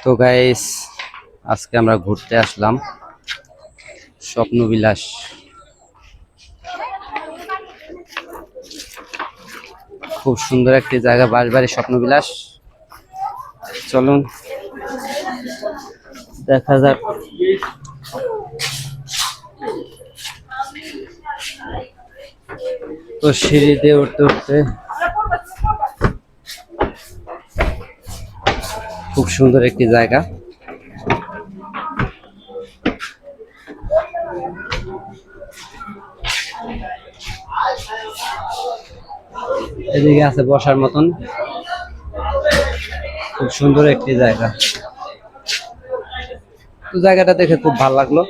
তো গাইস, আজকে আমরা ঘুরতে আসলাম স্বপ্নবিলাস। খুব সুন্দর একটি জায়গা, বাঁশবাড়ি স্বপ্নবিলাস। চলুন দেখা যাক। তো সিঁড়ি দিয়ে উঠতে উঠতে খুব সুন্দর একটি জায়গা। এদিকে আছে বসার মতন, খুব সুন্দর একটি জায়গা। তো জায়গাটা দেখে খুব ভালো লাগলো।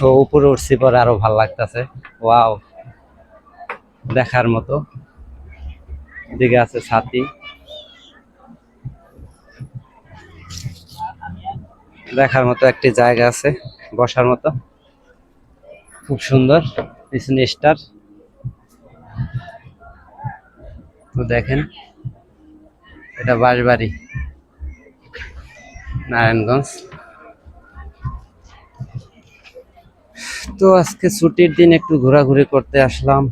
তো উপরে উঠছি পরে আরো ভালো লাগতেছে। ওয়াও, দেখার মতো। এদিকে আছে ছাতি, দেখার মতো একটি জায়গা আছে, বসার মতো খুব সুন্দর। পিছনে স্টার। তো দেখেন, এটা বাঁশবাড়ি, নারায়ণগঞ্জ। তো আজকে ছুটির দিন একটু ঘোরাঘুরি করতে আসলাম।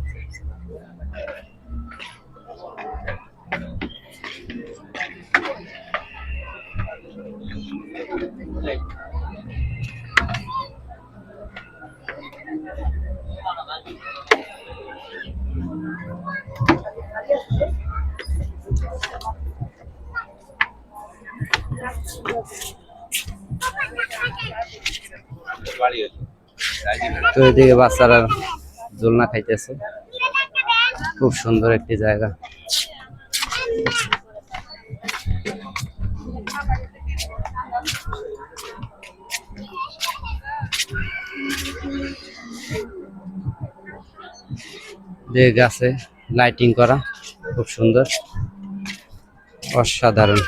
তো এদিকে বাচ্চারা দোলনা খাইতেছে, খুব সুন্দর একটি জায়গা। যে গাছে লাইটিং করা, খুব সুন্দর, অসাধারণ।